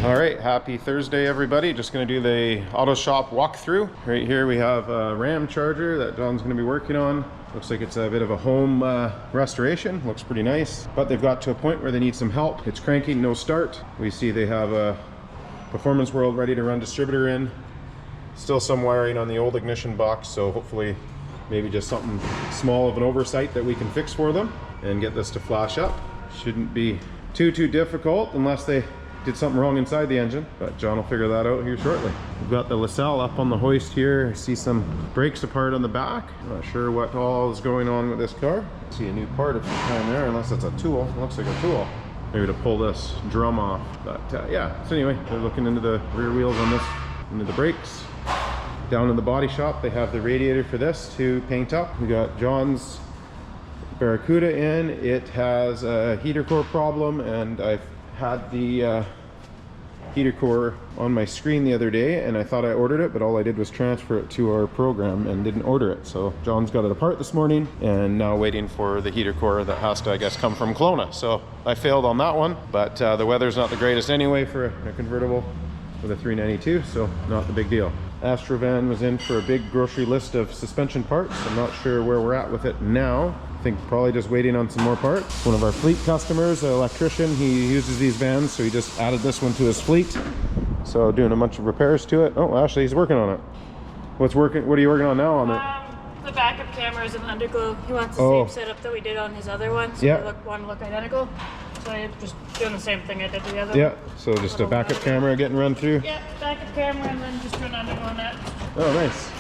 All right, happy Thursday, everybody. Just gonna do the auto shop walkthrough. Right here we have a Ram charger that John's gonna be working on. Looks like it's a bit of a home restoration. Looks pretty nice, but they've got to a point where they need some help. It's cranking, no start. We see they have a Performance World ready to run distributor in. Still some wiring on the old ignition box, so hopefully maybe just something small of an oversight that we can fix for them and get this to flash up. Shouldn't be too difficult unless they did something wrong inside the engine, but John will figure that out here shortly. We've got the Laselle up on the hoist here. I see some brakes apart on the back. I'm not sure what all is going on with this car. I see a new part of some kind there, unless it's a tool. It looks like a tool. Maybe to pull this drum off, but yeah. So anyway, they're looking into the rear wheels on this, into the brakes. Down in the body shop, they have the radiator for this to paint up. We got John's Barracuda in. It has a heater core problem, and I've had the heater core on my screen the other day, and I thought I ordered it, but all I did was transfer it to our program and didn't order it. So John's got it apart this morning and now waiting for the heater core that has to, I guess, come from Kelowna. So I failed on that one, but the weather's not the greatest anyway for a convertible with a 392, so not the big deal. Astrovan was in for a big grocery list of suspension parts. I'm not sure where we're at with it now. I think probably just waiting on some more parts. One of our fleet customers, an electrician, he uses these vans, so he just added this one to his fleet. So doing a bunch of repairs to it. Oh, actually he's working on it. What are you working on now on it? The backup cameras and underglow. He wants the same setup that we did on his other one, so they want to look identical. So I'm just doing the same thing I did the other one. Yeah, so just a backup camera getting run through? Yeah, backup camera and then just run underglow on that. Oh, nice.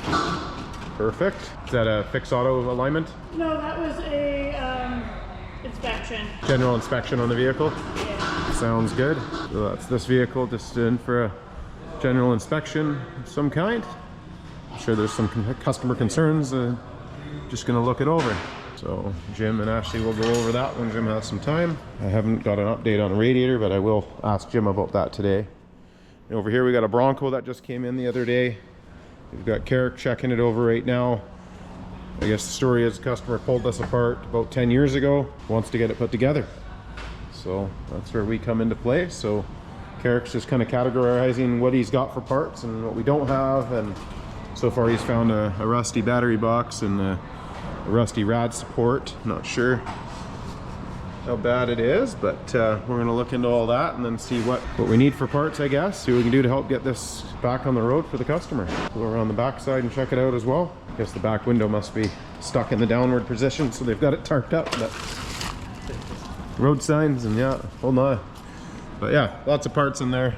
Perfect. Is that a fixed auto alignment? No, that was a inspection. General inspection on the vehicle? Yeah. Sounds good. So that's this vehicle just in for a general inspection of some kind. I'm sure there's some customer concerns. Just gonna look it over. So Jim and Ashley will go over that when Jim has some time. I haven't got an update on the radiator, but I will ask Jim about that today. And over here we got a Bronco that just came in the other day. We've got Carrick checking it over right now. I guess the story is the customer pulled this apart about 10 years ago, wants to get it put together. So that's where we come into play. So Carrick's just kind of categorizing what he's got for parts and what we don't have. And so far he's found a rusty battery box and a rusty rad support. Not sure how bad it is, but we're gonna look into all that and then see what we need for parts, I guess. See what we can do to help get this back on the road for the customer. Go around the back side and check it out as well. I guess the back window must be stuck in the downward position, so they've got it tarped up. But road signs and yeah, hold on. But yeah, lots of parts in there.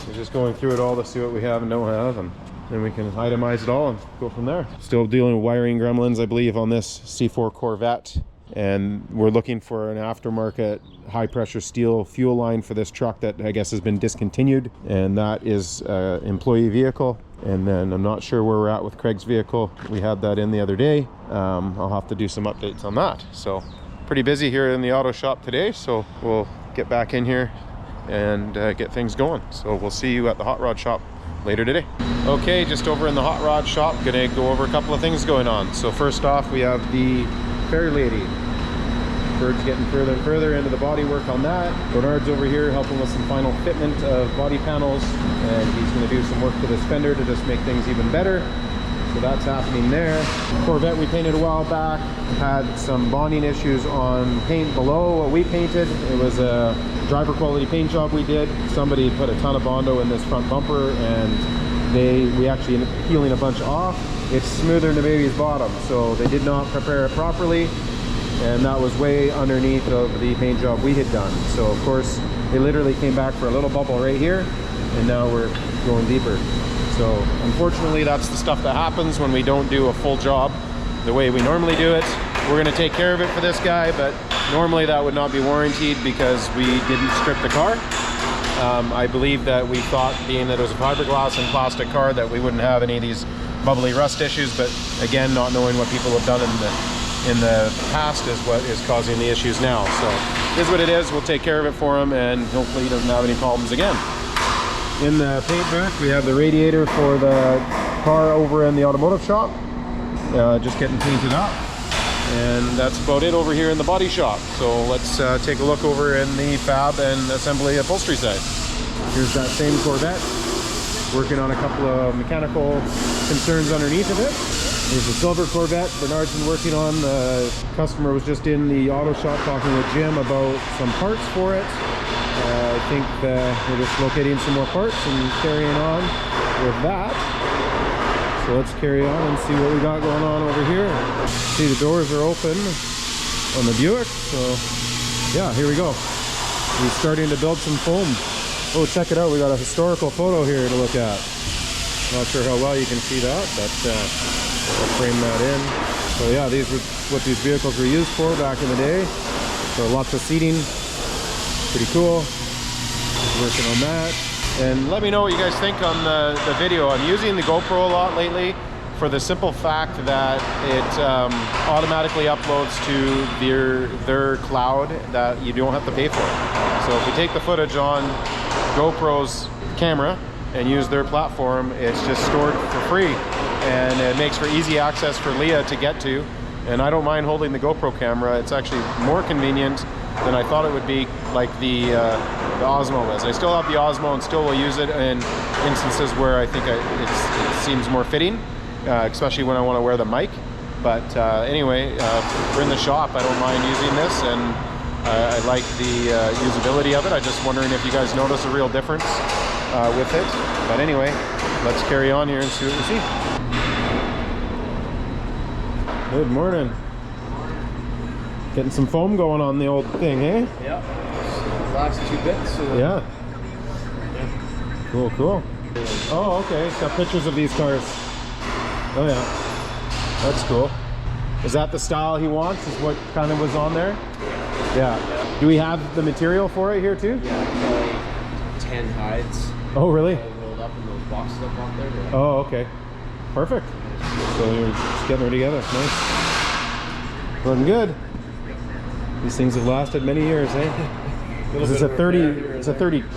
We're just going through it all to see what we have and don't have, and then we can itemize it all and go from there. Still dealing with wiring gremlins, I believe, on this C4 Corvette. And we're looking for an aftermarket high pressure steel fuel line for this truck that I guess has been discontinued, and that is an employee vehicle. And then I'm not sure where we're at with Craig's vehicle. We had that in the other day. I'll have to do some updates on that. So pretty busy here in the auto shop today, so we'll get back in here and get things going. So we'll see you at the hot rod shop later today. Okay, just over in the hot rod shop, gonna go over a couple of things going on. So first off, we have the Fair Lady. Bird's getting further and further into the body work on that. Bernard's over here helping with some final fitment of body panels, and he's going to do some work to this fender to just make things even better. So that's happening there. Corvette we painted a while back, had some bonding issues on paint below what we painted. It was a driver quality paint job we did. Somebody put a ton of Bondo in this front bumper, and we actually ended up peeling a bunch off. It's smoother than the baby's bottom, so they did not prepare it properly, and that was way underneath of the paint job we had done. So of course they literally came back for a little bubble right here, and now we're going deeper. So unfortunately that's the stuff that happens when we don't do a full job the way we normally do it. We're going to take care of it for this guy, but normally that would not be warranted because we didn't strip the car. I believe that we thought, being that it was a fiberglass and plastic car, that we wouldn't have any of these bubbly rust issues, but again, not knowing what people have done in the past is what is causing the issues now. So it is what it is. We'll take care of it for him, and hopefully he doesn't have any problems again. In the paint booth, we have the radiator for the car over in the automotive shop, just getting painted up, and that's about it over here in the body shop. So let's take a look over in the fab and assembly upholstery side. Here's that same Corvette, working on a couple of mechanical concerns underneath of it. There's a silver Corvette Bernard's been working on. The customer was just in the auto shop talking with Jim about some parts for it. I think we're just locating some more parts and carrying on with that. So let's carry on and see what we got going on over here. See, the doors are open on the Buick, so yeah, here we go. He's starting to build some foam. Oh, check it out, we got a historical photo here to look at. Not sure how well you can see that, but I'll frame that in. So yeah, these were what these vehicles were used for back in the day. So lots of seating, pretty cool. Working on that. And let me know what you guys think on the video. I'm using the GoPro a lot lately for the simple fact that it automatically uploads to their cloud that you don't have to pay for. So if we take the footage on GoPro's camera and use their platform, it's just stored for free, and it makes for easy access for Leah to get to. And I don't mind holding the GoPro camera. It's actually more convenient than I thought it would be, like the Osmo is. I still have the Osmo and still will use it in instances where I think it seems more fitting, especially when I want to wear the mic. But anyway, we're in the shop. I don't mind using this, and I like the usability of it. I'm just wondering if you guys notice a real difference with it. But anyway, let's carry on here and see what we see. Good morning. Getting some foam going on the old thing, eh? Yeah. Last 2 bits. So yeah. Cool, cool. Oh, okay. It's got pictures of these cars. Oh, yeah. That's cool. Is that the style he wants? Is what kind of was on there? Yeah. Do we have the material for it here too? Yeah, like 10 hides. Oh, really? All rolled up in those boxes up there. Yeah. Oh, okay. Perfect. So you're just getting her together. Nice. Looking good. These things have lasted many years, eh? Is this a 30? It's a 32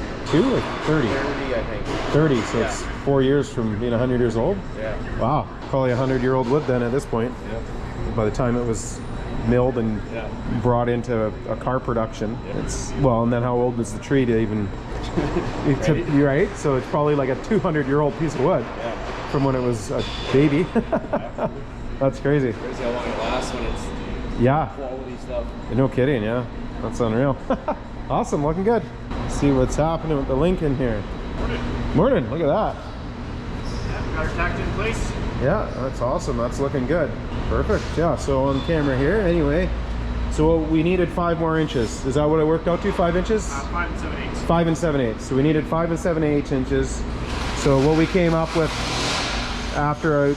or 30? 30, I think. 30, so it's 4 years from being 100 years old? Yeah. Wow. Probably 100-year-old wood then at this point. Yep. By the time it was milled and brought into a car production. It's, well, and then how old is the tree to even... right? So it's probably like a 200-year-old piece of wood from when it was a baby. That's crazy. Crazy how long it lasts when it's quality stuff. No kidding, yeah. That's unreal. Awesome, looking good. Let's see what's happening with the Lincoln here. Morning, look at that. Yeah, got her tacked in place. Yeah, that's awesome. That's looking good. Perfect. Yeah, so on camera here, anyway. So we needed 5 more inches. Is that what it worked out to? 5 inches? 5 and 7/8. 5 and 7/8. So we needed 5 and 7/8 inches. So what we came up with after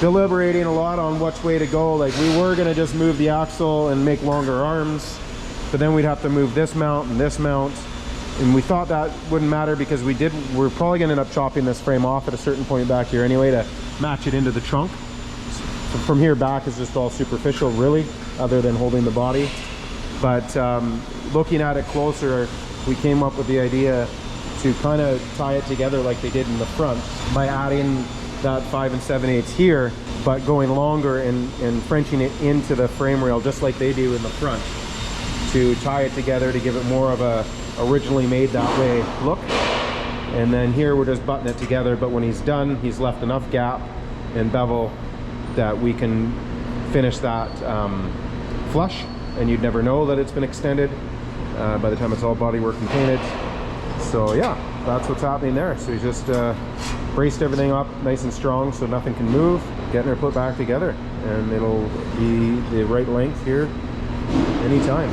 deliberating a lot on which way to go, like we were gonna just move the axle and make longer arms, but then we'd have to move this mount and this mount. And we thought that wouldn't matter because we're probably gonna end up chopping this frame off at a certain point back here anyway to match it into the trunk. So from here back is just all superficial really, other than holding the body. But looking at it closer, we came up with the idea to kind of tie it together like they did in the front by adding that 5 and 7/8 here, but going longer and Frenching it into the frame rail just like they do in the front to tie it together to give it more of a originally made that way look. And then here we're just buttoning it together, but when he's done, he's left enough gap and bevel that we can finish that flush, and you'd never know that it's been extended by the time it's all bodywork and painted. So yeah, that's what's happening there. So he's just braced everything up nice and strong so nothing can move, getting her put back together, and it'll be the right length here anytime.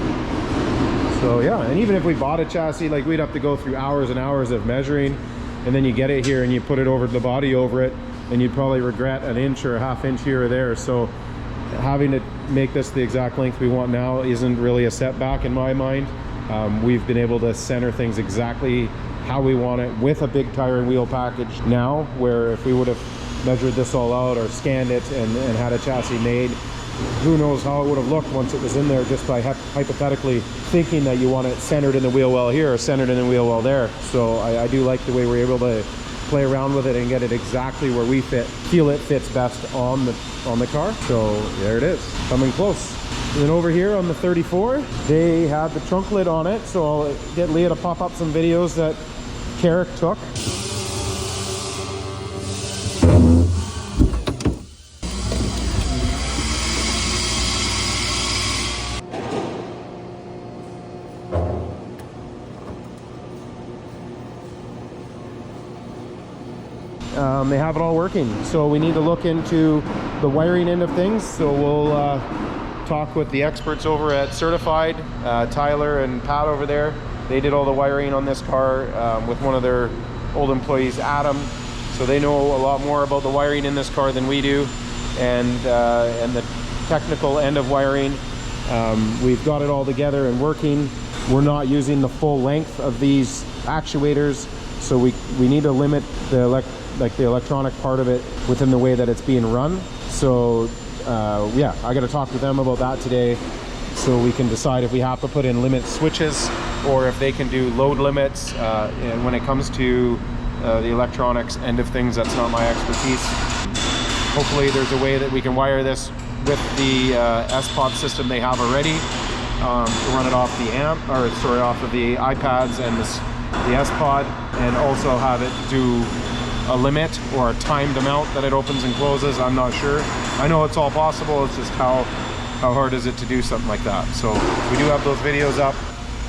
So yeah, and even if we bought a chassis, like we'd have to go through hours and hours of measuring, and then you get it here and you put it over the body over it, and you'd probably regret an inch or a half inch here or there. So having to make this the exact length we want now isn't really a setback in my mind. We've been able to center things exactly how we want it with a big tire and wheel package now, where if we would have measured this all out or scanned it and had a chassis made, who knows how it would have looked once it was in there, just by hypothetically thinking that you want it centered in the wheel well here or centered in the wheel well there. So I do like the way we're able to play around with it and get it exactly where we feel it fits best on the car. So there it is, coming close. And then over here on the 34, they had the trunk lid on it, so I'll get Leah to pop up some videos that Carrick took. They have it all working, so we need to look into the wiring end of things. So we'll talk with the experts over at Certified, Tyler and Pat over there. They did all the wiring on this car with one of their old employees, Adam, so they know a lot more about the wiring in this car than we do, and the technical end of wiring. We've got it all together and working. We're not using the full length of these actuators, so we need to limit the electronic part of it within the way that it's being run. So yeah, I got to talk to them about that today, so we can decide if we have to put in limit switches or if they can do load limits. And when it comes to the electronics end of things, that's not my expertise. Hopefully there's a way that we can wire this with the S-Pod system they have already, to run it off the amp, or sorry, off of the iPads and the S-Pod, and also have it do a limit or a timed amount that it opens and closes. I'm not sure. I know it's all possible, it's just how hard is it to do something like that. So we do have those videos up,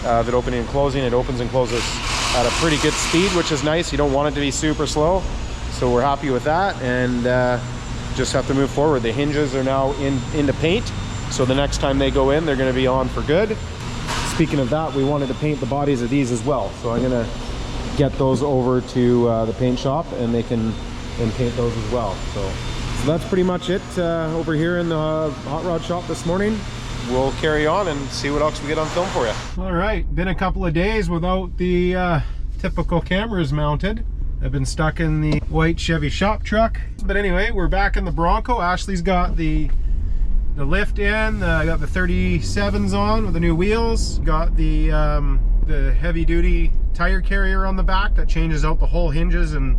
that opening and closing. It opens and closes at a pretty good speed, which is nice. You don't want it to be super slow, so we're happy with that, and just have to move forward. The hinges are now into paint, so the next time they go in, they're going to be on for good. Speaking of that, we wanted to paint the bodies of these as well, so I'm going to get those over to the paint shop, and they can then paint those as well. So that's pretty much it over here in the hot rod shop this morning. We'll carry on and see what else we get on film for you. All right, been a couple of days without the typical cameras mounted. I've been stuck in the white Chevy shop truck. But anyway, we're back in the Bronco. Ashley's got the lift in. I got the 37s on with the new wheels. Got the heavy duty tire carrier on the back that changes out the whole hinges and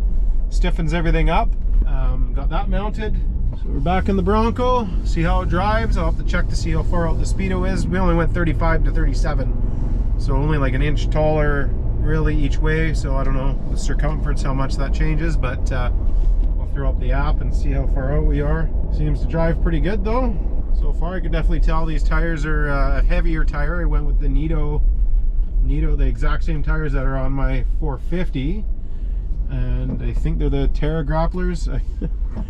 stiffens everything up. Got that mounted. So we're back in the Bronco, see how it drives. I'll have to check to see how far out the speedo is. We only went 35 to 37, so only like an inch taller really each way. So I don't know the circumference, how much that changes, but I'll throw up the app and see how far out we are. Seems to drive pretty good though. So far I can definitely tell these tires are a heavier tire. I went with the Nitto, the exact same tires that are on my 450. And I think they're the Terra Grapplers,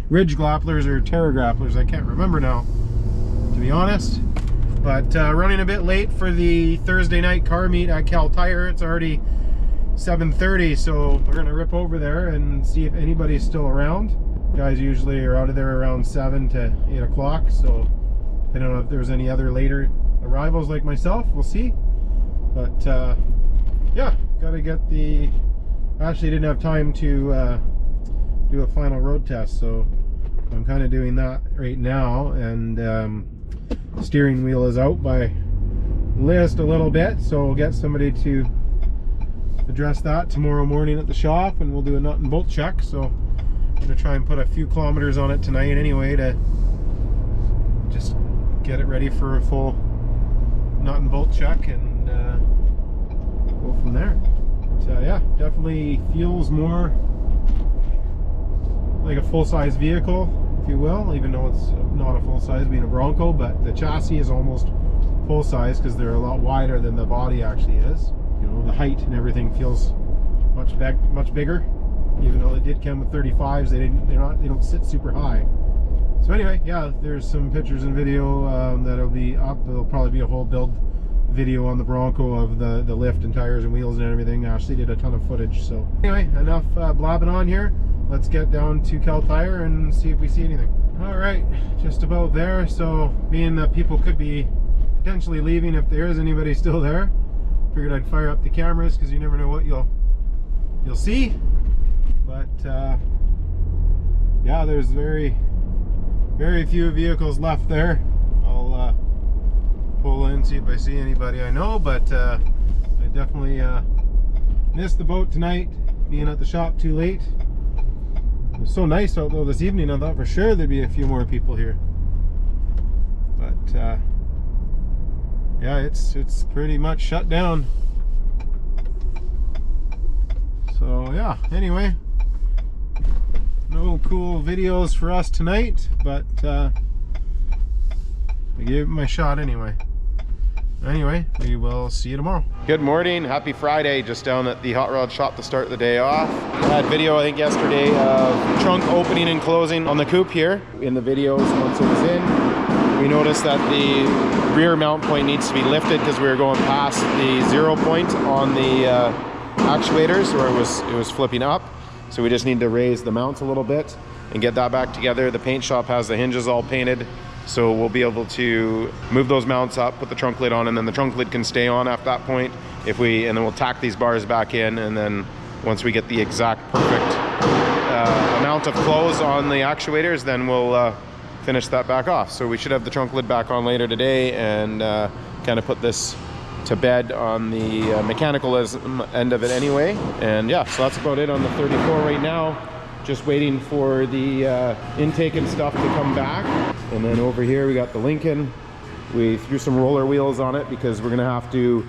Ridge Grapplers or Terra Grapplers, I can't remember now, to be honest. But running a bit late for the Thursday night car meet at Cal Tire. It's already 7:30, so we're gonna rip over there and see if anybody's still around. Guys usually are out of there around 7 to 8 o'clock, so I don't know if there's any other later arrivals like myself, we'll see. But yeah, gotta get the... Actually didn't have time to do a final road test, so I'm kind of doing that right now. And steering wheel is out by list a little bit, so we'll get somebody to address that tomorrow morning at the shop, and we'll do a nut and bolt check. So I'm gonna try and put a few kilometers on it tonight anyway to just get it ready for a full nut and bolt check, and go from there. Yeah, definitely feels more like a full-size vehicle, if you will, even though it's not a full-size being a Bronco, but the chassis is almost full-size because they're a lot wider than the body actually is. You know, the height and everything feels much bigger, even though they did come with 35s. They don't sit super high. So anyway, yeah, there's some pictures and video that'll be up. There'll probably be a whole build video on the Bronco of the lift and tires and wheels and everything. Ashley did a ton of footage. So anyway, enough blabbing on here. Let's get down to Cal Tire and see if we see anything. All right, just about there. So being that people could be potentially leaving, if there is anybody still there, figured I'd fire up the cameras because you never know what you'll see. But yeah, there's very few vehicles left there. I'll pull in, see if I see anybody I know, but I definitely missed the boat tonight, being at the shop too late. It was so nice out though this evening. I thought for sure there'd be a few more people here, but yeah, it's pretty much shut down. So yeah, anyway, no cool videos for us tonight, but I gave it my shot anyway. Anyway, we will see you tomorrow. Good morning, happy Friday. Just down at the hot rod shop to start the day off. I had video, I think yesterday, of trunk opening and closing on the coupe here. In the videos, once it was in, we noticed that the rear mount point needs to be lifted because we were going past the 0 point on the actuators, where it was flipping up. So we just need to raise the mounts a little bit and get that back together. The paint shop has the hinges all painted, so we'll be able to move those mounts up, put the trunk lid on, and then the trunk lid can stay on at that point. And then we'll tack these bars back in, and then once we get the exact perfect amount of close on the actuators, then we'll finish that back off. So we should have the trunk lid back on later today, and kind of put this to bed on the mechanical end of it anyway. And yeah, so that's about it on the 34 right now. Just waiting for the intake and stuff to come back. And then over here we got the Lincoln. We threw some roller wheels on it because we're gonna have to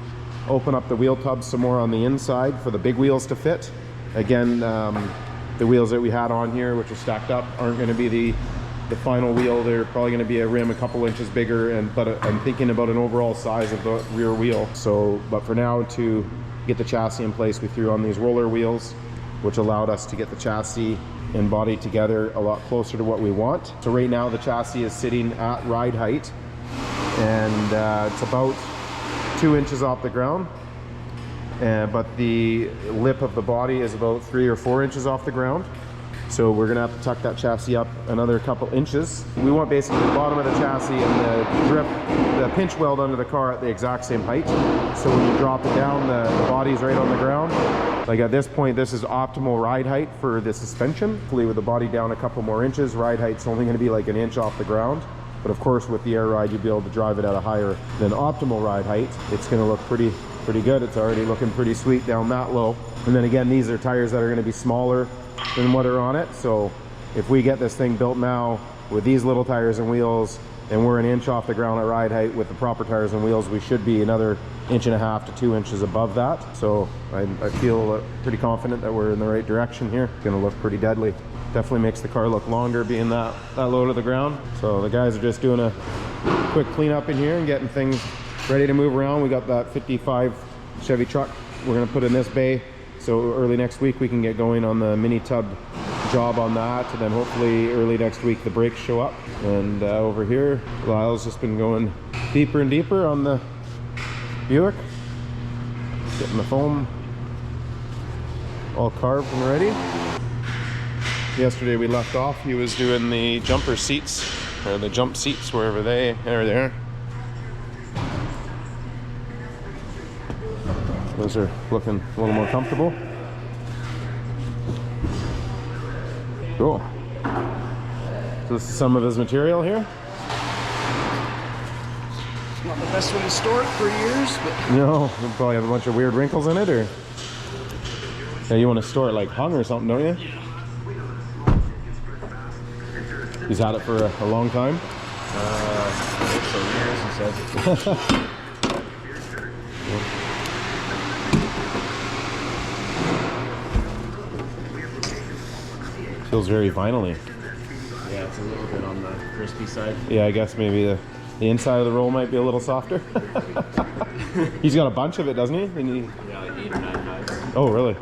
open up the wheel tubs some more on the inside for the big wheels to fit. Again, the wheels that we had on here, which are stacked up, aren't gonna be the final wheel. They're probably gonna be a rim a couple inches bigger, but I'm thinking about an overall size of the rear wheel. So, but for now, to get the chassis in place, we threw on these roller wheels, which allowed us to get the chassis and body together a lot closer to what we want. So right now the chassis is sitting at ride height, and it's about 2 inches off the ground, but the lip of the body is about 3 or 4 inches off the ground. So we're gonna have to tuck that chassis up another couple inches. We want basically the bottom of the chassis and the pinch weld under the car at the exact same height. So when you drop it down, the body's right on the ground. Like at this point, this is optimal ride height for the suspension. Hopefully with the body down a couple more inches, ride height's only gonna be like an inch off the ground. But of course with the air ride, you'll be able to drive it at a higher than optimal ride height. It's gonna look pretty good. It's already looking pretty sweet down that low. And then again, these are tires that are gonna be smaller than what are on it. So if we get this thing built now with these little tires and wheels, and we're an inch off the ground at ride height with the proper tires and wheels, we should be another 1.5 to 2 inches above that. So I feel pretty confident that we're in the right direction here. It's gonna look pretty deadly. Definitely makes the car look longer being that low to the ground. So the guys are just doing a quick cleanup in here and getting things ready to move around. We got that 55 Chevy truck we're gonna put in this bay. So early next week we can get going on the mini tub job on that, and then hopefully early next week the brakes show up. And over here, Lyle's just been going deeper and deeper on the Buick, getting the foam all carved and ready. Yesterday we left off, he was doing the jumper seats, or the jump seats, wherever they are there. Those are looking a little more comfortable. Cool. So this is some of his material here. Not the best way to store it for years, but No, you probably have a bunch of weird wrinkles in it, or yeah, you want to store it like hung or something, don't you? He's had it for a long time. for years, he said. Feels very vinyl-y. Yeah, it's a little bit on the crispy side. Yeah, I guess maybe the inside of the roll might be a little softer. He's got a bunch of it, doesn't he? Yeah, like 8 or 9 hides. Oh, really?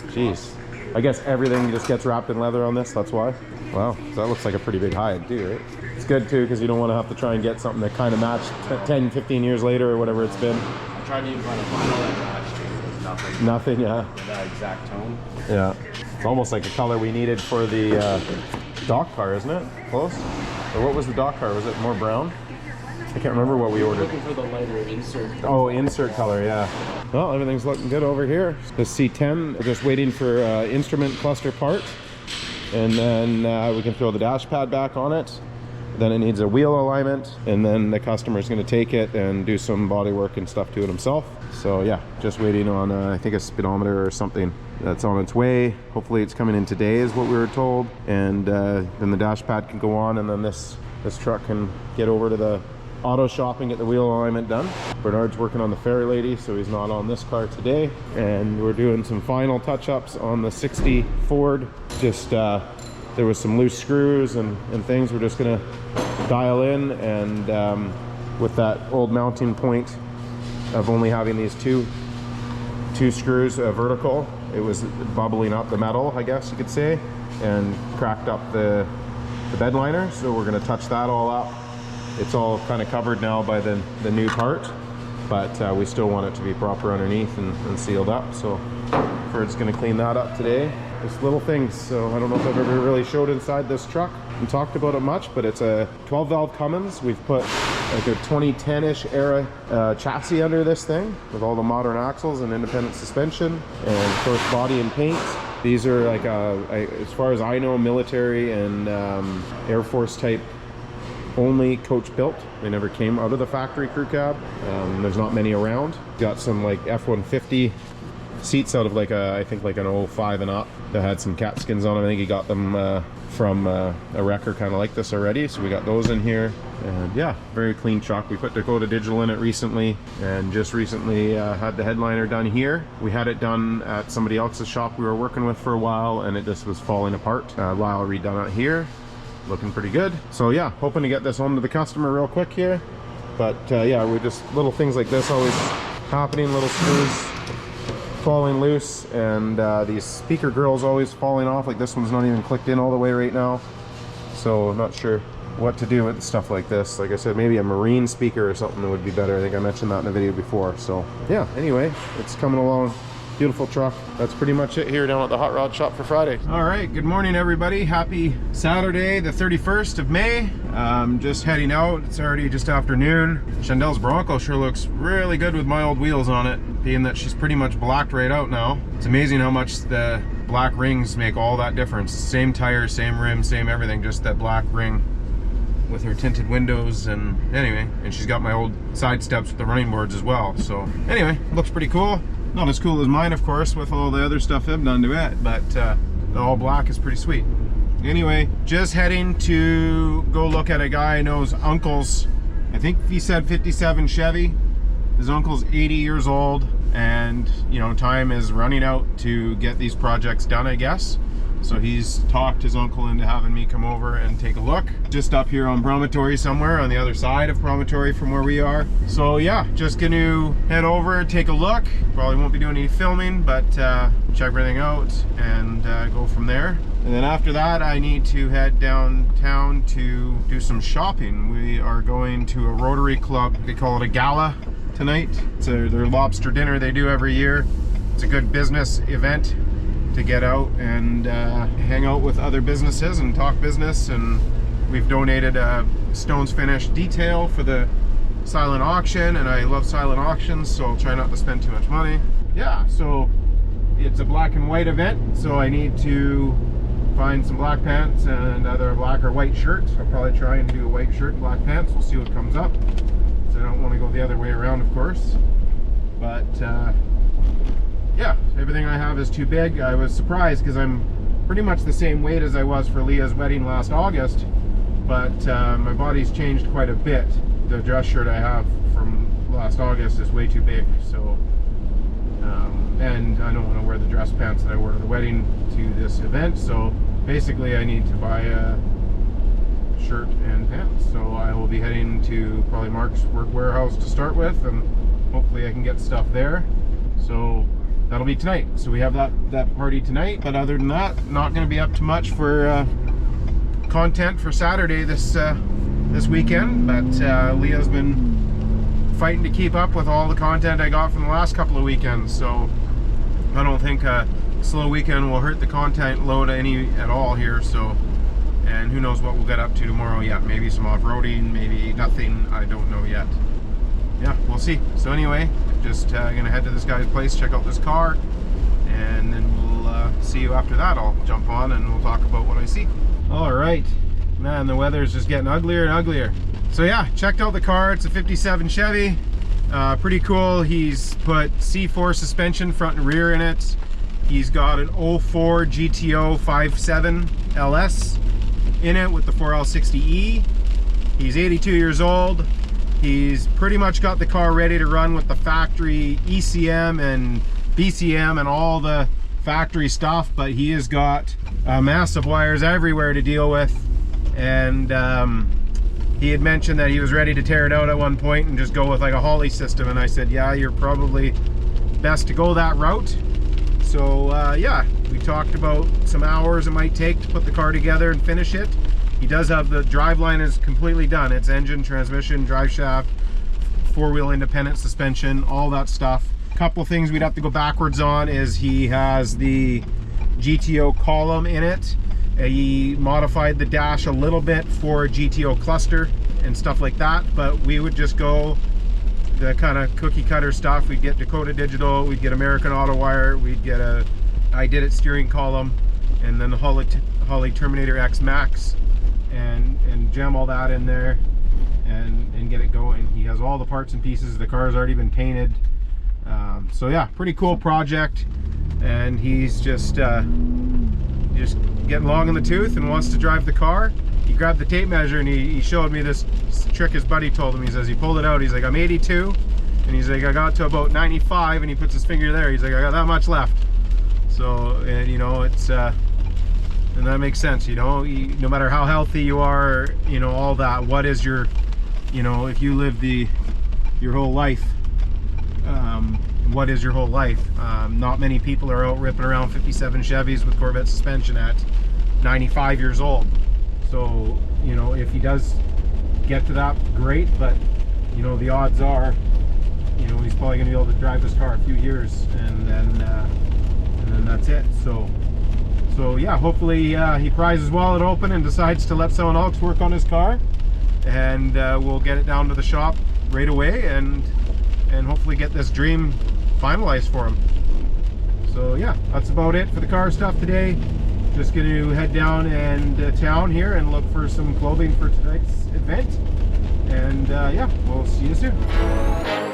Jeez. I guess everything just gets wrapped in leather on this, that's why. Wow, that looks like a pretty big hide too, right? It's good too, because you don't want to have to try and get something that kind of matched 10, 15 years later or whatever it's been. I tried to even find a vinyl that matched, it was nothing. Nothing, yeah. With that exact tone. Yeah. It's almost like the color we needed for the dock car, isn't it? Close? Or what was the dock car? Was it more brown? I can't remember what we ordered. Looking for the lighter insert. Oh, insert color, yeah. Well, everything's looking good over here. The C10, we're just waiting for instrument cluster part. And then we can throw the dash pad back on it. Then it needs a wheel alignment, and then the customer's going to take it and do some body work and stuff to it himself. So yeah, just waiting on I think a speedometer or something that's on its way. Hopefully it's coming in today is what we were told, and then the dash pad can go on, and then this truck can get over to the auto shopping, get the wheel alignment done. Bernard's working on the Fair Lady, so he's not on this car today. And we're doing some final touch-ups on the 60 Ford. Just there was some loose screws and things we're just gonna dial in, and with that old mounting point of only having these two screws vertical, it was bubbling up the metal, I guess you could say, and cracked up the bed liner. So we're going to touch that all up. It's all kind of covered now by the new part, but we still want it to be proper underneath and sealed up. So Ferd's going to clean that up today. Just little things. So I don't know if I've ever really showed inside this truck and talked about it much, but it's a 12 valve Cummins. We've put like a 2010-ish era chassis under this thing with all the modern axles and independent suspension, and of course body and paint. These are like as far as I know, military and Air Force type only coach built. They never came out of the factory crew cab. There's not many around. Got some like F-150 seats out of like I think like an 05 and up that had some cat skins on them. I think he got them from a wrecker kind of like this already, so we got those in here. And yeah, very clean truck. We put Dakota Digital in it recently, and just recently had the headliner done here. We had it done at somebody else's shop we were working with for a while, and it just was falling apart. Lyle redone it here, looking pretty good. So yeah, hoping to get this home to the customer real quick here. But yeah, we just little things like this always happening, little screws falling loose, and these speaker grills always falling off. Like this one's not even clicked in all the way right now, so I'm not sure what to do with stuff like this. Like I said, maybe a marine speaker or something would be better. I think I mentioned that in a video before. So yeah, anyway, it's coming along. Beautiful truck. That's pretty much it here down at the Hot Rod Shop for Friday. All right, good morning everybody. Happy Saturday, the 31st of May. Just heading out. It's already just afternoon. Chandel's Bronco sure looks really good with my old wheels on it, being that she's pretty much blacked right out now. It's amazing how much the black rings make all that difference. Same tires, same rim, same everything, just that black ring with her tinted windows. And anyway, and she's got my old side steps with the running boards as well. So anyway, looks pretty cool. Not as cool as mine, of course, with all the other stuff I've done to it, but the all black is pretty sweet. Anyway, just heading to go look at a guy I know's uncle's, I think he said 57 Chevy. His uncle's 80 years old, and you know, time is running out to get these projects done, I guess. So he's talked his uncle into having me come over and take a look. Just up here on Promontory somewhere, on the other side of Promontory from where we are. So yeah, just gonna head over, take a look. Probably won't be doing any filming, but check everything out and go from there. And then after that, I need to head downtown to do some shopping. We are going to a Rotary Club. They call it a gala tonight. It's their lobster dinner they do every year. It's a good business event to get out and hang out with other businesses and talk business. And we've donated a Stones Finish detail for the silent auction, and I love silent auctions, so I'll try not to spend too much money. Yeah, so it's a black and white event, so I need to find some black pants and either a black or white shirt. I'll probably try and do a white shirt and black pants. We'll see what comes up. So I don't want to go the other way around, of course. But yeah, everything I have is too big. I was surprised because I'm pretty much the same weight as I was for Leah's wedding last August, but my body's changed quite a bit. The dress shirt I have from last August is way too big, so and I don't want to wear the dress pants that I wore to the wedding to this event, so basically I need to buy a shirt and pants. So I will be heading to probably Mark's work warehouse to start with, and hopefully I can get stuff there. So that'll be tonight. So we have that party tonight, but other than that, not going to be up to much for content for Saturday this weekend. But Leah's been fighting to keep up with all the content I got from the last couple of weekends, so I don't think a slow weekend will hurt the content load any at all here. So, and who knows what we'll get up to tomorrow yet. Maybe some off-roading, maybe nothing, I don't know yet. Yeah, we'll see. So anyway, just gonna head to this guy's place, check out this car, and then we'll see you after that. I'll jump on and we'll talk about what I see. All right, man, the weather's just getting uglier and uglier. So yeah, checked out the car. It's a 57 Chevy. Pretty cool. He's put C4 suspension front and rear in it. He's got an 04 GTO 57 LS in it with the 4L60E. He's 82 years old. He's pretty much got the car ready to run with the factory ECM and BCM and all the factory stuff, but he has got massive wires everywhere to deal with. And he had mentioned that he was ready to tear it out at one point and just go with like a Holley system, and I said, yeah, you're probably best to go that route. So yeah, we talked about some hours it might take to put the car together and finish it. He does have the driveline is completely done. It's engine, transmission, drive shaft, four-wheel independent suspension, all that stuff. Couple things we'd have to go backwards on is he has the GTO column in it. He modified the dash a little bit for a GTO cluster and stuff like that, but we would just go the kind of cookie cutter stuff. We'd get Dakota Digital, we'd get American Auto Wire, we'd get a I Did It steering column, and then the Holley Terminator X Max, and jam all that in there and get it going. He has all the parts and pieces. The car's already been painted. So yeah, pretty cool project, and he's just getting long in the tooth and wants to drive the car. He grabbed the tape measure and he showed me this trick his buddy told him. He says he pulled it out, he's like, I'm 82, and he's like, I got to about 95, and he puts his finger there, he's like, I got that much left. So, and you know, it's and that makes sense, you know, no matter how healthy you are, you know, all that, what is your, you know, if you live your whole life, what is your whole life? Not many people are out ripping around 57 Chevys with Corvette suspension at 95 years old. So, you know, if he does get to that, great, but, you know, the odds are, you know, he's probably going to be able to drive this car a few years, and then that's it. So yeah, hopefully he pries his wallet open and decides to let someone else work on his car, and we'll get it down to the shop right away, and hopefully get this dream finalized for him. So yeah, that's about it for the car stuff today. Just going to head down and town here and look for some clothing for tonight's event, and yeah, we'll see you soon.